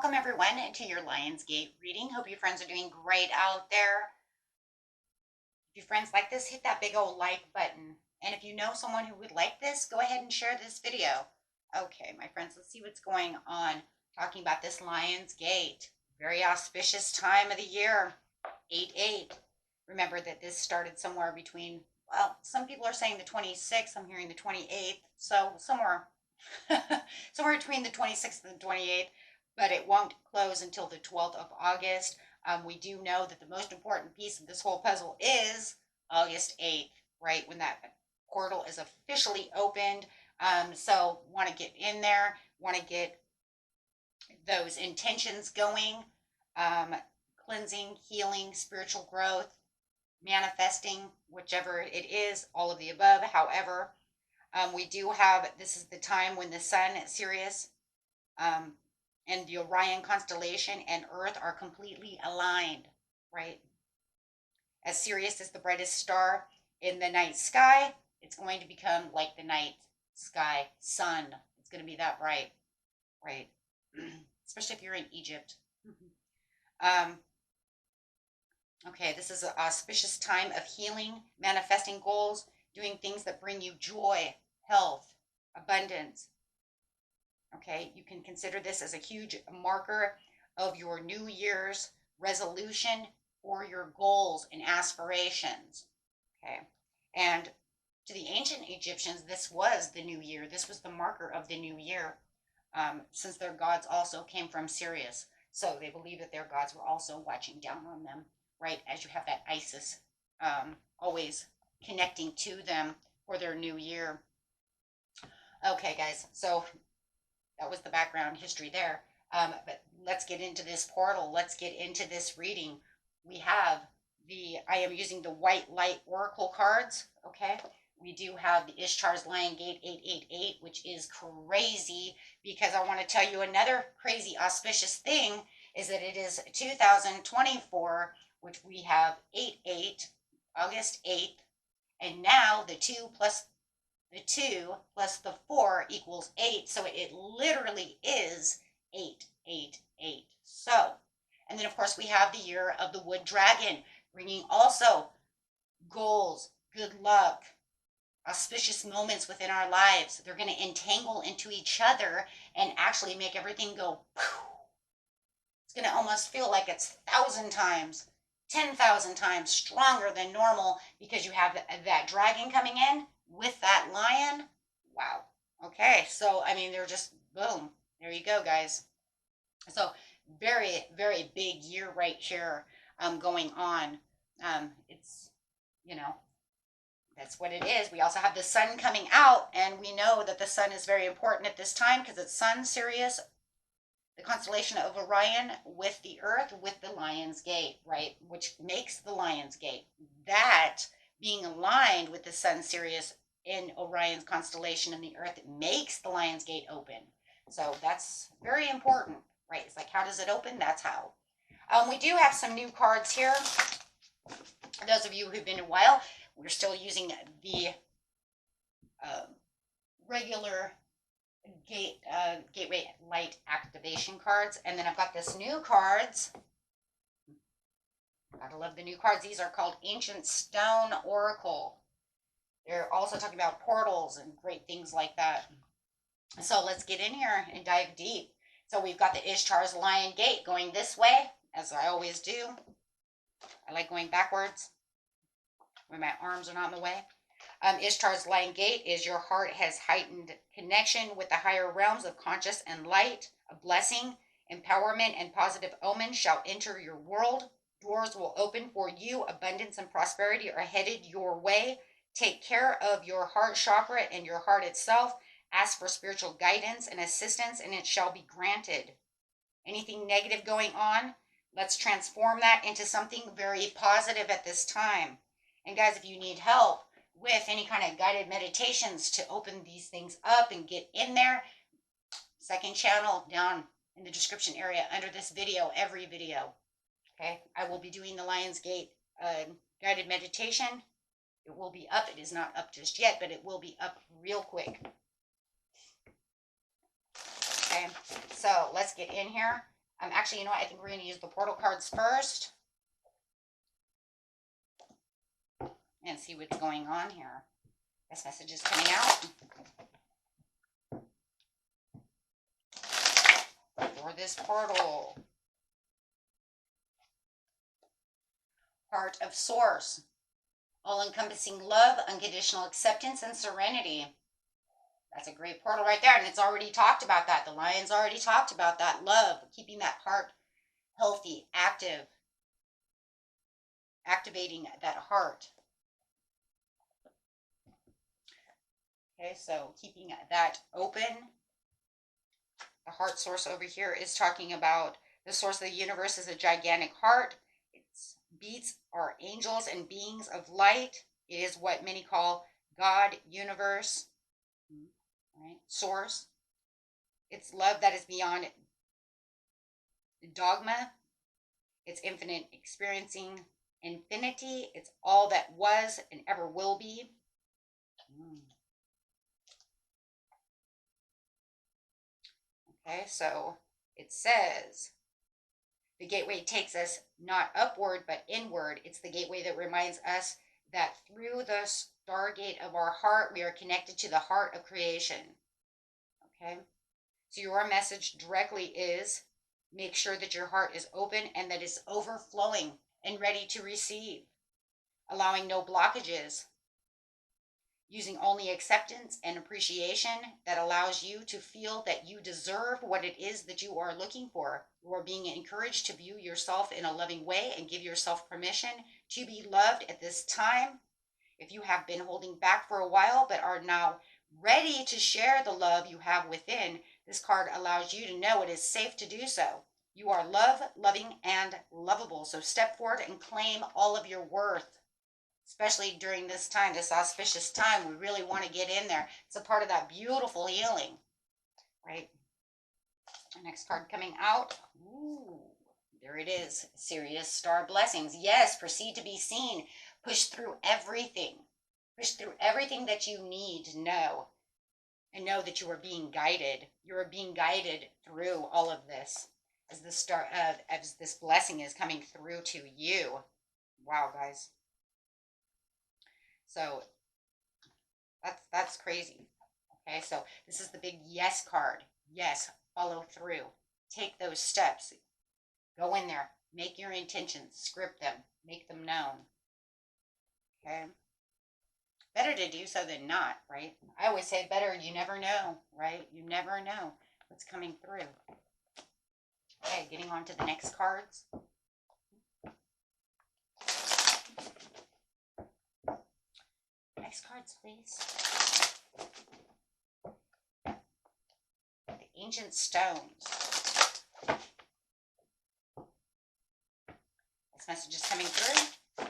Welcome everyone to your Lionsgate reading. Hope your friends are doing great out there. If your friends like this, hit that big old like button. And if you know someone who would like this, go ahead and share this video. Okay, my friends, let's see what's going on. Talking about this Lionsgate. Very auspicious time of the year. 8/8. Remember that this started somewhere between, well, some people are saying the 26th. I'm hearing the 28th. So somewhere, somewhere between the 26th and the 28th. But it won't close until the 12th of August. We do know that the most important piece of this whole puzzle is August 8th, right? When that portal is officially opened. So want to get in there, want to get those intentions going, cleansing, healing, spiritual growth, manifesting, whichever it is, all of the above. However, we do have, this is the time when the sun, Sirius, and the Orion constellation and Earth are completely aligned, right? As Sirius is the brightest star in the night sky, it's going to become like the night sky sun. It's going to be that bright, right? Especially if you're in Egypt. Okay, this is an auspicious time of healing, manifesting goals, doing things that bring you joy, health, abundance. Okay, you can consider this as a huge marker of your New Year's resolution or your goals and aspirations. Okay, and to the ancient Egyptians, this was the new year. This was the marker of the new year, since their gods also came from Sirius. So they believed that their gods were also watching down on them, right? As you have that Isis always connecting to them for their new year. Okay, guys, so that was the background history there. But let's get into this portal. Let's get into this reading. We have I am using the white light oracle cards. Okay. We do have the Ishtar's Lion Gate 888, which is crazy because I want to tell you another crazy auspicious thing is that it is 2024, which we have 8/8, August 8th. And now the 2 plus the 4 equals 8. So it literally is 8/8/8. So, and then of course we have the year of the wood dragon, bringing also goals, good luck, auspicious moments within our lives. They're going to entangle into each other and actually make everything go poof. It's going to almost feel like it's 1,000 times, 10,000 times stronger than normal because you have that dragon coming in with that lion. Wow. Okay, so I mean, they're just boom. There you go, guys. So very, very big year right here going on. It's, you know, that's what it is. We also have the sun coming out, and we know that the sun is very important at this time because it's Sun, Sirius, the constellation of Orion with the Earth, with the Lion's Gate, right? Which makes the Lion's Gate. That being aligned with the sun, Sirius, in Orion's constellation and the Earth, it makes the Lion's Gate open. So that's very important, right? It's like, how does it open? That's how. We do have some new cards here. Those of you who've been a while, we're still using the regular gateway light activation cards. And then I've got this new cards. Gotta love the new cards. These are called Ancient Stone Oracle. They're also talking about portals and great things like that. So let's get in here and dive deep. So we've got the Ishtar's Lion Gate going this way, as I always do. I like going backwards when my arms are not in the way. Ishtar's Lion Gate is your heart has heightened connection with the higher realms of conscious and light. A blessing, empowerment, and positive omens shall enter your world. Doors will open for you. Abundance and prosperity are headed your way. Take care of your heart chakra and your heart itself. Ask for spiritual guidance and assistance, and it shall be granted. Anything negative going on, let's transform that into something very positive at this time. And guys, if you need help with any kind of guided meditations to open these things up and get in there, second channel down in the description area under this video, every video. Okay, I will be doing the Lion's Gate guided meditation. It will be up. It is not up just yet, but it will be up real quick. Okay, so let's get in here Actually, you know what? I think we're going to use the portal cards first and see what's going on here. This message is coming out for this portal. Heart of Source. All-encompassing love, unconditional acceptance, and serenity. That's a great portal right there. And it's already talked about that. The Lion's already talked about that. Love, keeping that heart healthy, active, activating that heart. Okay, so keeping that open. The heart source over here is talking about the source of the universe is a gigantic heart. Its beats are angels and beings of light. It is what many call God, universe, right? Source. It's love that is beyond dogma. It's infinite experiencing infinity. It's all that was and ever will be. Okay, so it says the gateway takes us not upward but inward. It's the gateway that reminds us that through the stargate of our heart, we are connected to the heart of creation. Okay, so your message directly is make sure that your heart is open and that it's overflowing and ready to receive, allowing no blockages, using only acceptance and appreciation that allows you to feel that you deserve what it is that you are looking for. You are being encouraged to view yourself in a loving way and give yourself permission to be loved at this time. If you have been holding back for a while but are now ready to share the love you have within, this card allows you to know it is safe to do so. You are loving, and lovable. So step forward and claim all of your worth. Especially during this time, this auspicious time, we really want to get in there. It's a part of that beautiful healing, right? The next card coming out. Ooh, there it is. Serious star blessings. Yes, proceed to be seen. Push through everything. Push through everything that you need to know. And know that you are being guided. You are being guided through all of this as this blessing is coming through to you. Wow, guys. So that's crazy. Okay, so this is the big yes card. Yes, follow through. Take those steps. Go in there. Make your intentions. Script them. Make them known. Okay. Better to do so than not, right? I always say better, you never know, right? You never know what's coming through. Okay, getting on to the next cards. Next cards, please. The ancient stones. This message is coming through.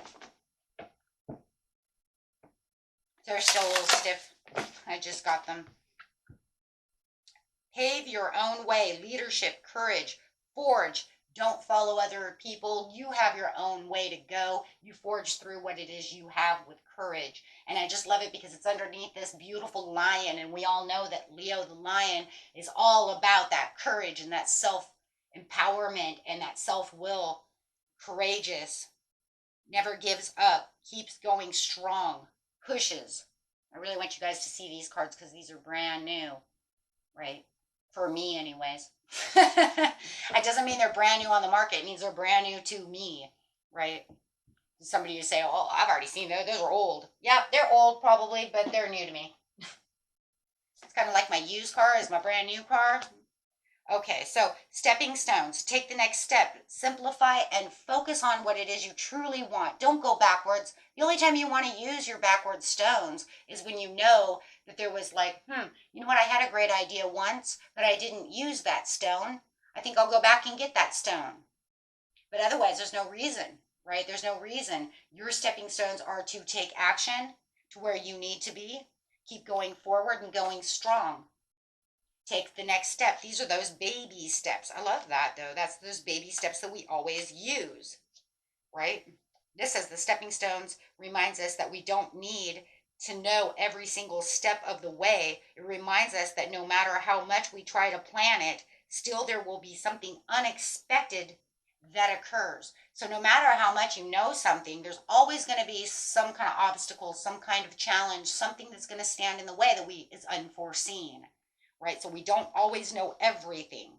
They're still a little stiff. I just got them. Pave your own way. Leadership, courage, forge. Don't follow other people. You have your own way to go. You forge through what it is you have with courage. And I just love it because it's underneath this beautiful lion. And we all know that Leo the lion is all about that courage and that self-empowerment and that self-will. Courageous. Never gives up. Keeps going strong. Pushes. I really want you guys to see these cards because these are brand new. Right? For me anyways. It doesn't mean they're brand new on the market. It means they're brand new to me, right? Somebody would say, oh, I've already seen those. Those are old. Yeah, they're old probably, but they're new to me. It's kind of like my used car is my brand new car. Okay, so stepping stones. Take the next step. Simplify and focus on what it is you truly want. Don't go backwards. The only time you want to use your backward stones is when you know that there was like, you know what, I had a great idea once, but I didn't use that stone. I think I'll go back and get that stone. But otherwise, there's no reason, right? There's no reason. Your stepping stones are to take action to where you need to be. Keep going forward and going strong. Take the next step. These are those baby steps. I love that, though. That's those baby steps that we always use, right? This, as the stepping stones, reminds us that we don't need to know every single step of the way. It reminds us that no matter how much we try to plan it, still there will be something unexpected that occurs. So no matter how much you know something, there's always going to be some kind of obstacle, some kind of challenge, something that's going to stand in the way that is unforeseen, right? So we don't always know everything.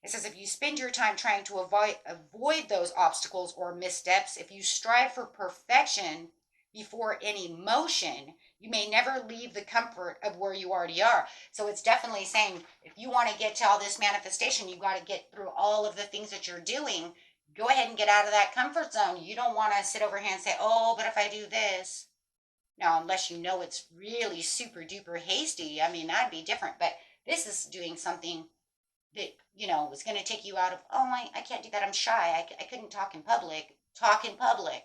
It says if you spend your time trying to avoid those obstacles or missteps, if you strive for perfection before any motion, you may never leave the comfort of where you already are. So it's definitely saying if you want to get to all this manifestation, you've got to get through all of the things that you're doing. Go ahead and get out of that comfort zone. You don't want to sit over here and say, oh, but if I do this. Now, unless you know it's really super duper hasty, I mean, that'd be different. But this is doing something that, you know, is going to take you out of, oh, I can't do that. I'm shy. I couldn't talk in public. Talk in public.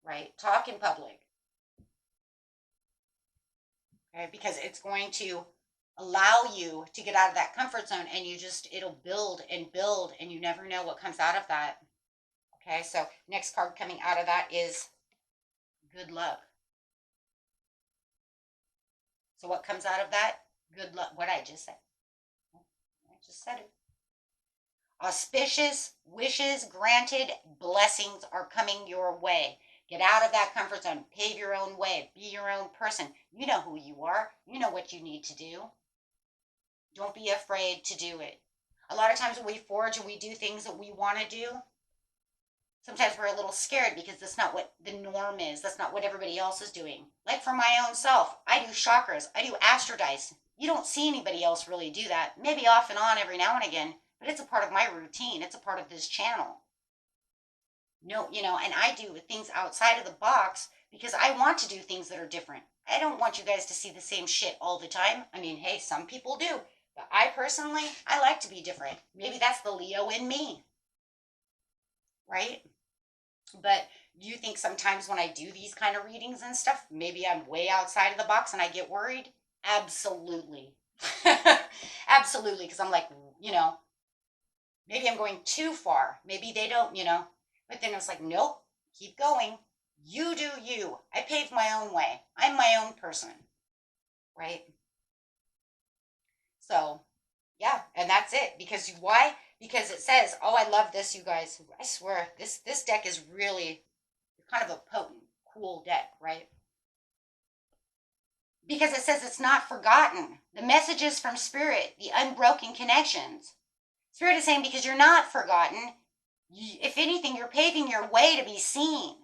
Right? Talk in public. Okay? Because it's going to allow you to get out of that comfort zone, and it'll build and you never know what comes out of that. Okay? So next card coming out of that is good luck. So what comes out of that? Good luck. What I just said. I just said it. Auspicious wishes granted, blessings are coming your way. Get out of that comfort zone. Pave your own way. Be your own person. You know who you are. You know what you need to do. Don't be afraid to do it. A lot of times when we forge and we do things that we want to do, sometimes we're a little scared because that's not what the norm is. That's not what everybody else is doing. Like for my own self, I do chakras. I do astrodice. You don't see anybody else really do that. Maybe off and on every now and again, but it's a part of my routine. It's a part of this channel. No, you know, and I do things outside of the box because I want to do things that are different. I don't want you guys to see the same shit all the time. I mean, hey, some people do. But I personally, I like to be different. Maybe that's the Leo in me. Right? But do you think sometimes when I do these kind of readings and stuff, maybe I'm way outside of the box and I get worried? Absolutely. Absolutely. Because I'm like, you know, maybe I'm going too far. Maybe they don't, you know. But then it's like, nope, keep going. You do you. I pave my own way. I'm my own person. Right? So, yeah, and that's it. Because why? Because it says, oh, I love this, you guys. I swear, this deck is really kind of a potent, cool deck, right? Because it says it's not forgotten. The messages from Spirit, the unbroken connections. Spirit is saying because you're not forgotten, if anything, you're paving your way to be seen.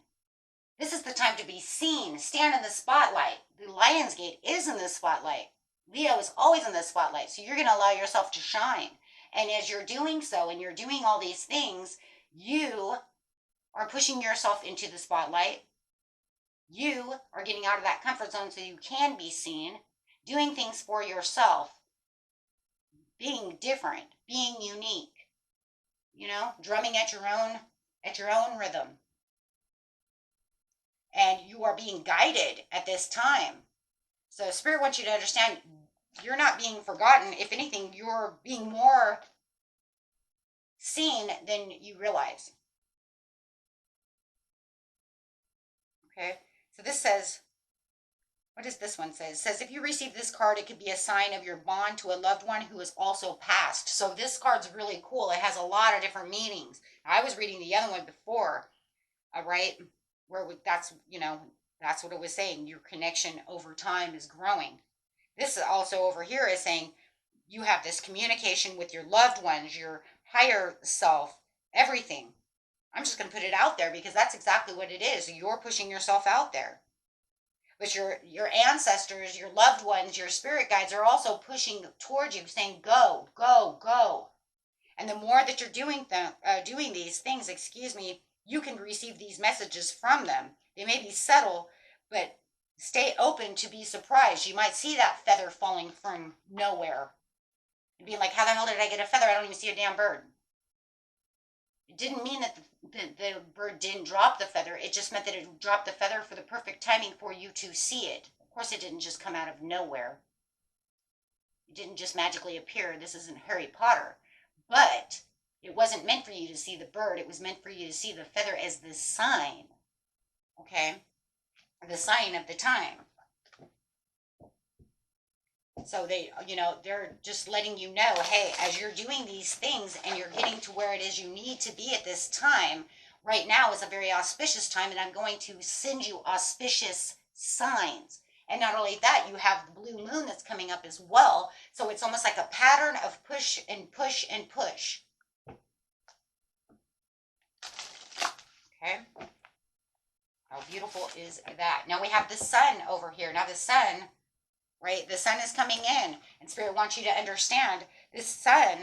This is the time to be seen. Stand in the spotlight. The Lion's Gate is in the spotlight. Leo is always in the spotlight. So you're going to allow yourself to shine. And as you're doing so, and you're doing all these things, you are pushing yourself into the spotlight. You are getting out of that comfort zone so you can be seen, doing things for yourself, being different, being unique, you know, drumming at your own rhythm. And you are being guided at this time. So Spirit wants you to understand you're not being forgotten. If anything, you're being more seen than you realize. Okay, so this says, what does this one say? It says, if you receive this card, it could be a sign of your bond to a loved one who is also passed. So this card's really cool. It has a lot of different meanings. I was reading the other one before, right, where that's, you know, that's what it was saying. Your connection over time is growing. This is also over here is saying you have this communication with your loved ones, your higher self, everything. I'm just going to put it out there because that's exactly what it is. You're pushing yourself out there. But your ancestors, your loved ones, your spirit guides are also pushing towards you, saying, go, go, go. And the more that you're doing these things, you can receive these messages from them. They may be subtle, but stay open to be surprised. You might see that feather falling from nowhere and being like, how the hell did I get a feather? I don't even see a damn bird. It didn't mean that the bird didn't drop the feather. It just meant that it dropped the feather for the perfect timing for you to see it. Of course, it didn't just come out of nowhere. It didn't just magically appear. This isn't Harry Potter. But it wasn't meant for you to see the bird. It was meant for you to see the feather as the sign. Okay? The sign of the time. So they, they're just letting you know, hey, as you're doing these things and you're getting to where it is you need to be at this time, right now is a very auspicious time, and I'm going to send you auspicious signs. And not only that, you have the blue moon that's coming up as well. So it's almost like a pattern of push and push and push. Okay. How beautiful is that? Now we have the sun over here. Now the sun, right? The sun is coming in, and Spirit wants you to understand this sun,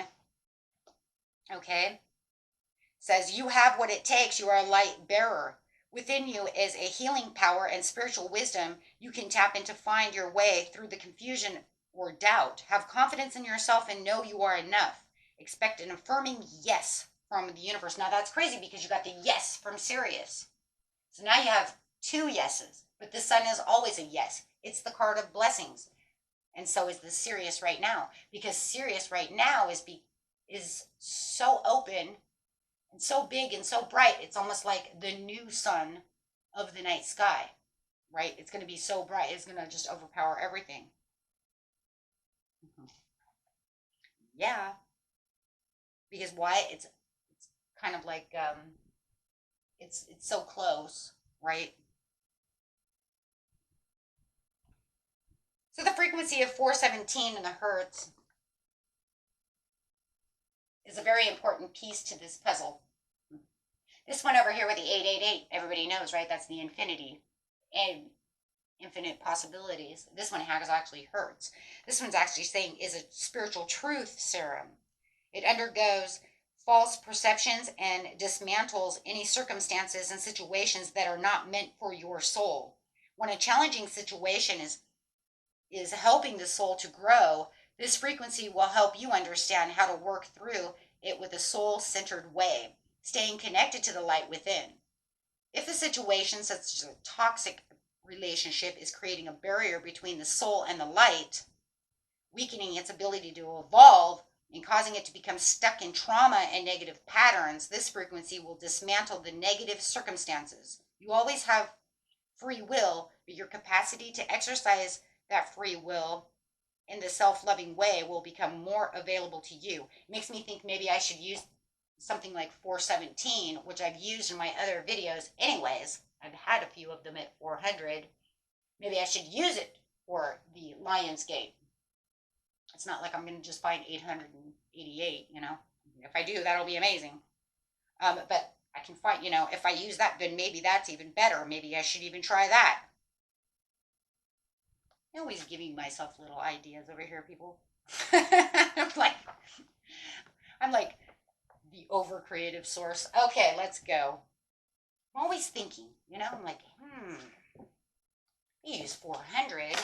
okay, says you have what it takes. You are a light bearer. Within you is a healing power and spiritual wisdom you can tap into, find your way through the confusion or doubt. Have confidence in yourself and know you are enough. Expect an affirming yes from the universe. Now that's crazy because you got the yes from Sirius. So now you have two yeses, but the sun is always a yes. It's the card of blessings. And so is the Sirius right now, because Sirius right now is so open and so big and so bright. It's almost like the new sun of the night sky, right? It's going to be so bright. It's going to just overpower everything. Yeah. Because why? It's kind of like, it's so close, right? So the frequency of 417 in the hertz is a very important piece to this puzzle. This one over here with the 888, everybody knows, right? That's the infinity and infinite possibilities. This one has actually hertz. This one's actually saying is a spiritual truth serum. It undergoes false perceptions and dismantles any circumstances and situations that are not meant for your soul. When a challenging situation is helping the soul to grow, this frequency will help you understand how to work through it with a soul-centered way, staying connected to the light within. If a situation such as a toxic relationship is creating a barrier between the soul and the light, weakening its ability to evolve and causing it to become stuck in trauma and negative patterns, this frequency will dismantle the negative circumstances. You always have free will, but your capacity to exercise that free will in the self-loving way will become more available to you. It makes me think maybe I should use something like 417, which I've used in my other videos anyways. I've had a few of them at 400. Maybe I should use it for the Lionsgate. It's not like I'm going to just find 888, If I do, that'll be amazing. But I can find, if I use that, then maybe that's even better. Maybe I should even try that. I'm always giving myself little ideas over here, people. I'm like the over creative source. Okay, let's go. I'm always thinking, I'm like, use 400.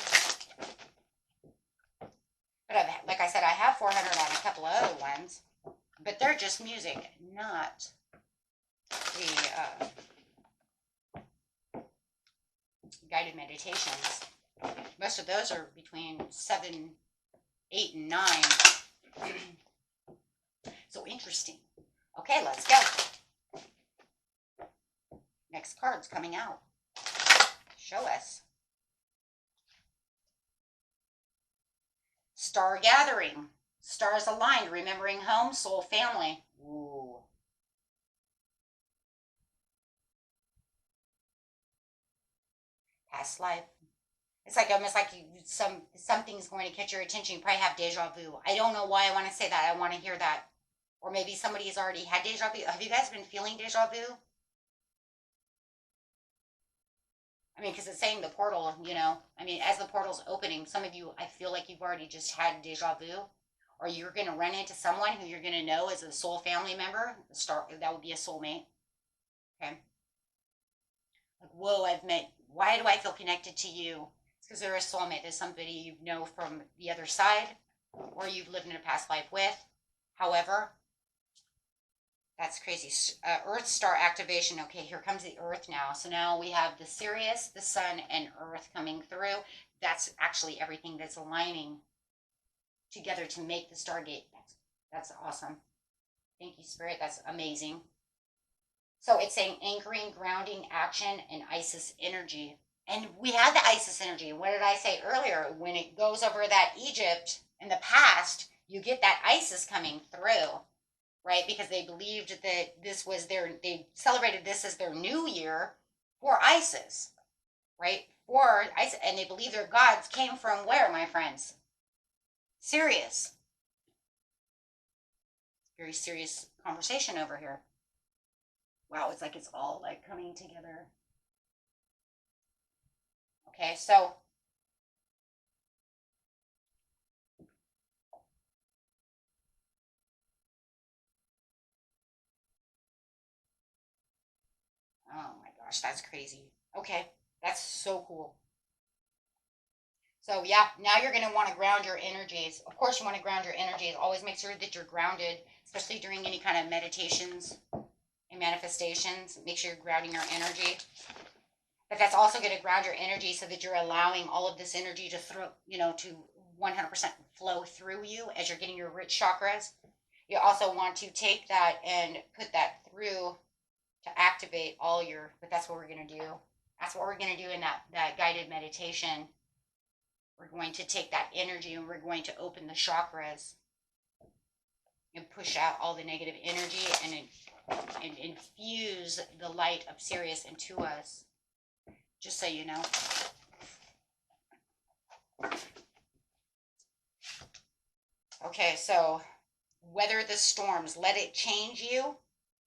But like I said, I have 400 on a couple of other ones, but they're just music, not the guided meditations. Most of those are between 7, 8, and 9. So interesting. Okay, let's go. Next card's coming out. Show us. Star gathering. Stars aligned, remembering home, soul, family. Ooh. Past life. It's like almost like something's going to catch your attention. You probably have deja vu. I don't know why I want to say that. I want to hear that. Or maybe somebody has already had deja vu. Have you guys been feeling deja vu? I mean, because it's saying the portal, as the portal's opening, some of you, I feel like you've already just had deja vu. Or you're going to run into someone who you're going to know as a soul family member. That would be a soulmate. Okay. Like, whoa, why do I feel connected to you? It's because they're a soulmate. There's somebody you know from the other side, or you've lived in a past life with. However, that's crazy. Earth star activation. Okay, here comes the Earth now. So now we have the Sirius, the Sun, and Earth coming through. That's actually everything that's aligning together to make the Stargate. That's awesome. Thank you, Spirit. That's amazing. So it's saying anchoring, grounding, action, and Isis energy. And we had the Isis energy. What did I say earlier? When it goes over that Egypt in the past, you get that Isis coming through, right? Because they believed that this was they celebrated this as their new year for Isis, right? For Isis, and they believe their gods came from where, my friends? Serious. Very serious conversation over here. Wow, it's like it's all like coming together. Okay, so oh my gosh, that's crazy. Okay, that's so cool. So yeah, now you're going to want to ground your energies. Of course, you want to ground your energies. Always make sure that you're grounded, especially during any kind of meditations and manifestations. Make sure you're grounding your energy. But that's also going to ground your energy so that you're allowing all of this energy to throw, to 100% flow through you as you're getting your root chakras. You also want to take that and put that through to activate all your, but that's what we're going to do. That's what we're going to do in that guided meditation. We're going to take that energy and we're going to open the chakras and push out all the negative energy and infuse the light of Sirius into us. Just so you know. Okay, so weather the storms. Let it change you.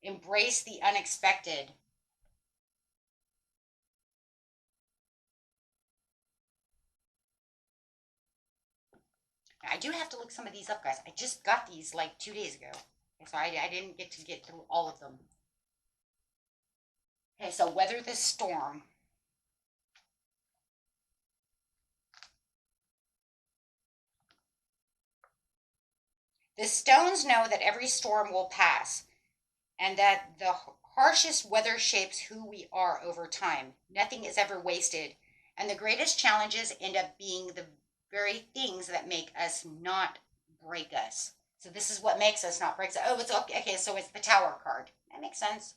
Embrace the unexpected. I do have to look some of these up, guys. I just got these like 2 days ago. So I didn't get to get through all of them. Okay, so weather the storm. The stones know that every storm will pass and that the harshest weather shapes who we are over time. Nothing is ever wasted. And the greatest challenges end up being the very things that make us not break us. So this is what makes us not break us. Oh, it's okay. Okay, so it's the Tower card. That makes sense.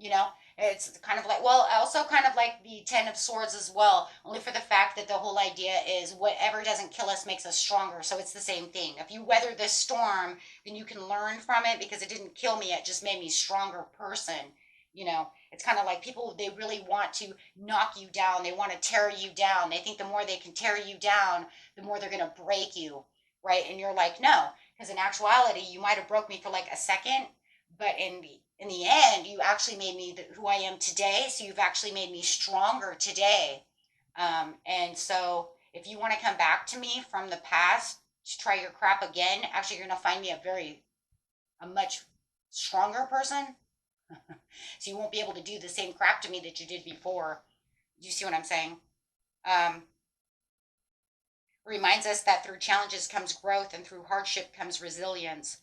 You know, it's kind of like, well, also kind of like the Ten of Swords as well, only for the fact that the whole idea is whatever doesn't kill us makes us stronger. So it's the same thing. If you weather this storm, then you can learn from it because it didn't kill me. It just made me a stronger person. It's kind of like people, they really want to knock you down. They want to tear you down. They think the more they can tear you down, the more they're going to break you. Right. And you're like, no, because in actuality, you might have broke me for like a second, but in the end, you actually made me who I am today. So you've actually made me stronger today. And so if you want to come back to me from the past to try your crap again, actually, you're going to find me a much stronger person. So you won't be able to do the same crap to me that you did before. Do you see what I'm saying? Um, Reminds us that through challenges comes growth and through hardship comes resilience.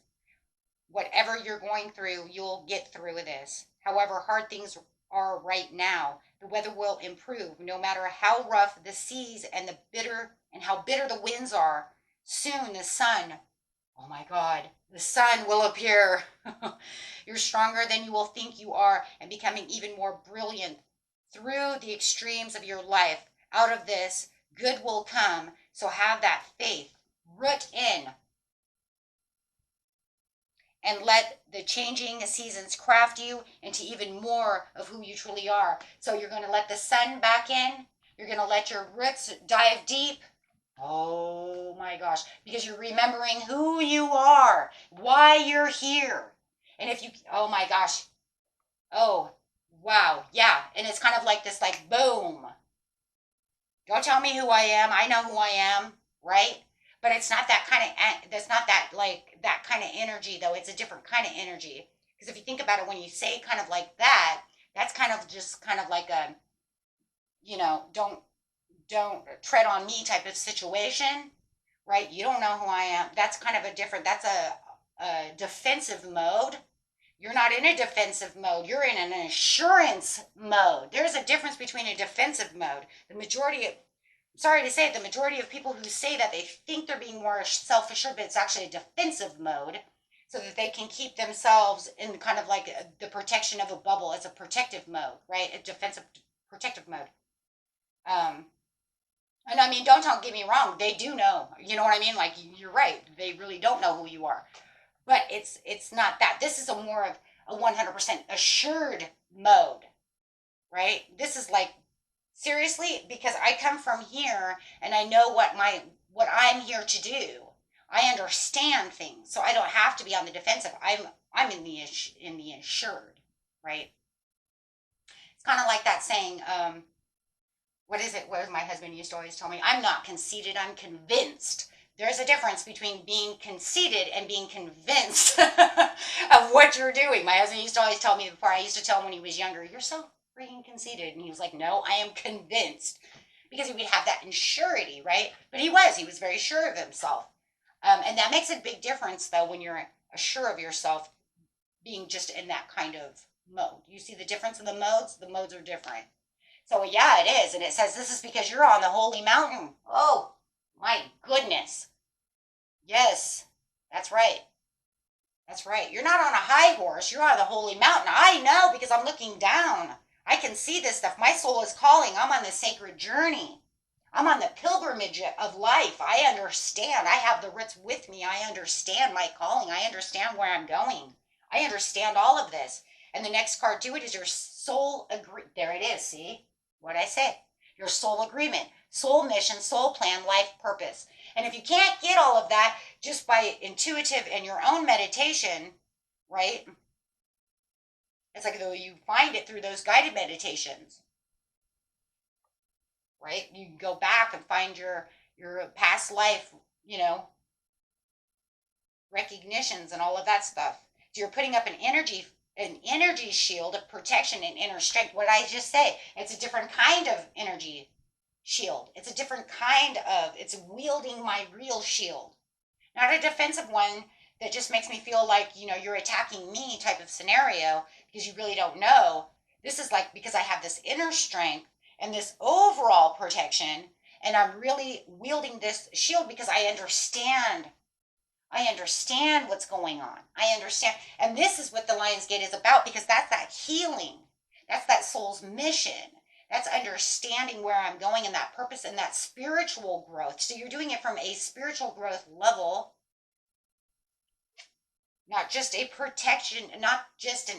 Whatever you're going through, you'll get through this. However hard things are right now, the weather will improve no matter how rough the seas and how bitter the winds are. Soon the sun, oh my God, the sun will appear. You're stronger than you will think you are and becoming even more brilliant through the extremes of your life. Out of this, good will come. So have that faith. Root in and let the changing seasons craft you into even more of who you truly are. So you're going to let the sun back in. You're going to let your roots dive deep. Oh my gosh, because you're remembering who you are, why you're here. And if you, oh my gosh, oh, wow, yeah. And it's kind of like this, like, boom. Don't tell me who I am. I know who I am, right? But it's not that kind of, that's not that, like, that kind of energy, though. It's a different kind of energy. Because if you think about it, when you say kind of like that, that's kind of just kind of like a, don't tread on me type of situation, right? You don't know who I am. That's kind of that's a defensive mode. You're not in a defensive mode. You're in an assurance mode. There's a difference between a defensive mode. I'm sorry to say it, the majority of people who say that, they think they're being more self-assured, but it's actually a defensive mode so that they can keep themselves in kind of like the protection of a bubble. It's a protective mode, right? A defensive protective mode. And I mean, don't get me wrong. They do know. You know what I mean? Like, you're right. They really don't know who you are. But it's not that. This is a more of a 100% assured mode, right? This is like, seriously, because I come from here and I know what I'm here to do. I understand things, so I don't have to be on the defensive. I'm in the assured, right? It's kind of like that saying, what is it? What my husband used to always tell me? I'm not conceited, I'm convinced. There's a difference between being conceited and being convinced of what you're doing. My husband used to always tell me before. I used to tell him when he was younger, "You're so freaking conceited." And he was like, "No, I am convinced." Because he would have that insurity, right? But he was very sure of himself. And that makes a big difference, though, when you're sure of yourself, being just in that kind of mode. You see the difference in the modes? The modes are different. So yeah, it is. And it says this is because you're on the holy mountain. Oh, my goodness. Yes, that's right. That's right. You're not on a high horse. You're on the holy mountain. I know because I'm looking down. I can see this stuff. My soul is calling. I'm on the sacred journey. I'm on the pilgrimage of life. I understand. I have the roots with me. I understand my calling. I understand where I'm going. I understand all of this. And the next card to it is your soul agree. There it is. See what I say? Your soul agreement, soul mission, soul plan, life purpose. And if you can't get all of that just by intuitive and your own meditation, right? It's like though you find it through those guided meditations, right? You can go back and find your past life, you know, recognitions and all of that stuff. So you're putting up an energy shield of protection and inner strength. What did I just say? It's a different kind of energy shield. It's a different kind of, it's wielding my real shield, not a defensive one that just makes me feel like, you're attacking me type of scenario because you really don't know. This is like because I have this inner strength and this overall protection, and I'm really wielding this shield because I understand. I understand what's going on. I understand. And this is what the Lion's Gate is about because that's that healing. That's that soul's mission. That's understanding where I'm going and that purpose and that spiritual growth. So you're doing it from a spiritual growth level, not just a protection, not just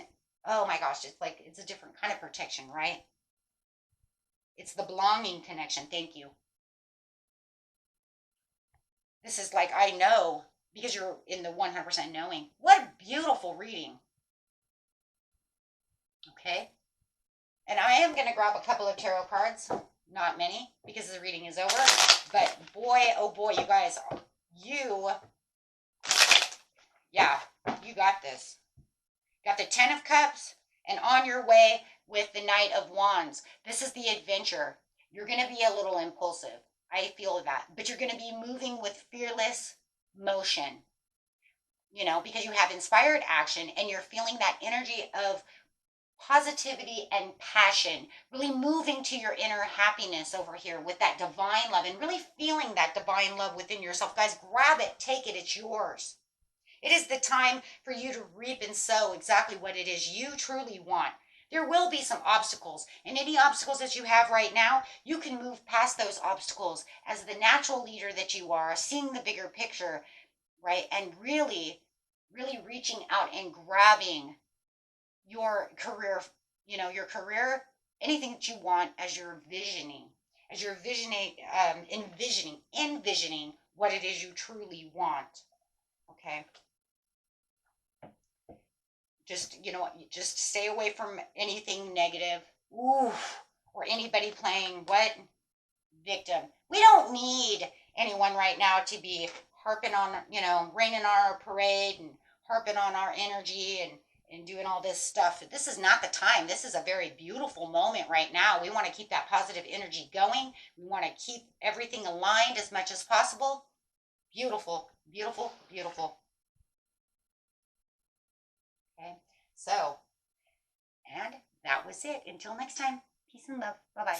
oh my gosh, it's like it's a different kind of protection, right? It's the belonging connection. Thank you. This is like, I know because you're in the 100% knowing. What a beautiful reading. Okay. And I am going to grab a couple of tarot cards. Not many because the reading is over. But boy, oh boy, you guys, yeah, you got this. Got the 10 of Cups and on your way with the Knight of Wands. This is the adventure. You're going to be a little impulsive. I feel that. But you're going to be moving with fearless motion, because you have inspired action and you're feeling that energy of positivity and passion, really moving to your inner happiness over here with that divine love and really feeling that divine love within yourself. Guys, grab it, take it, it's yours. It is the time for you to reap and sow exactly what it is you truly want. There will be some obstacles, and any obstacles that you have right now, you can move past those obstacles as the natural leader that you are, seeing the bigger picture, right? And really, really reaching out and grabbing your career, anything that you want as you're envisioning what it is you truly want. Okay. Just stay away from anything negative. Ooh, or anybody playing what? Victim. We don't need anyone right now to be harping on, raining on our parade and harping on our energy and doing all this stuff. This is not the time. This is a very beautiful moment right now. We want to keep that positive energy going. We want to keep everything aligned as much as possible. Beautiful, beautiful, beautiful. Okay, so, and that was it. Until next time, peace and love. Bye-bye.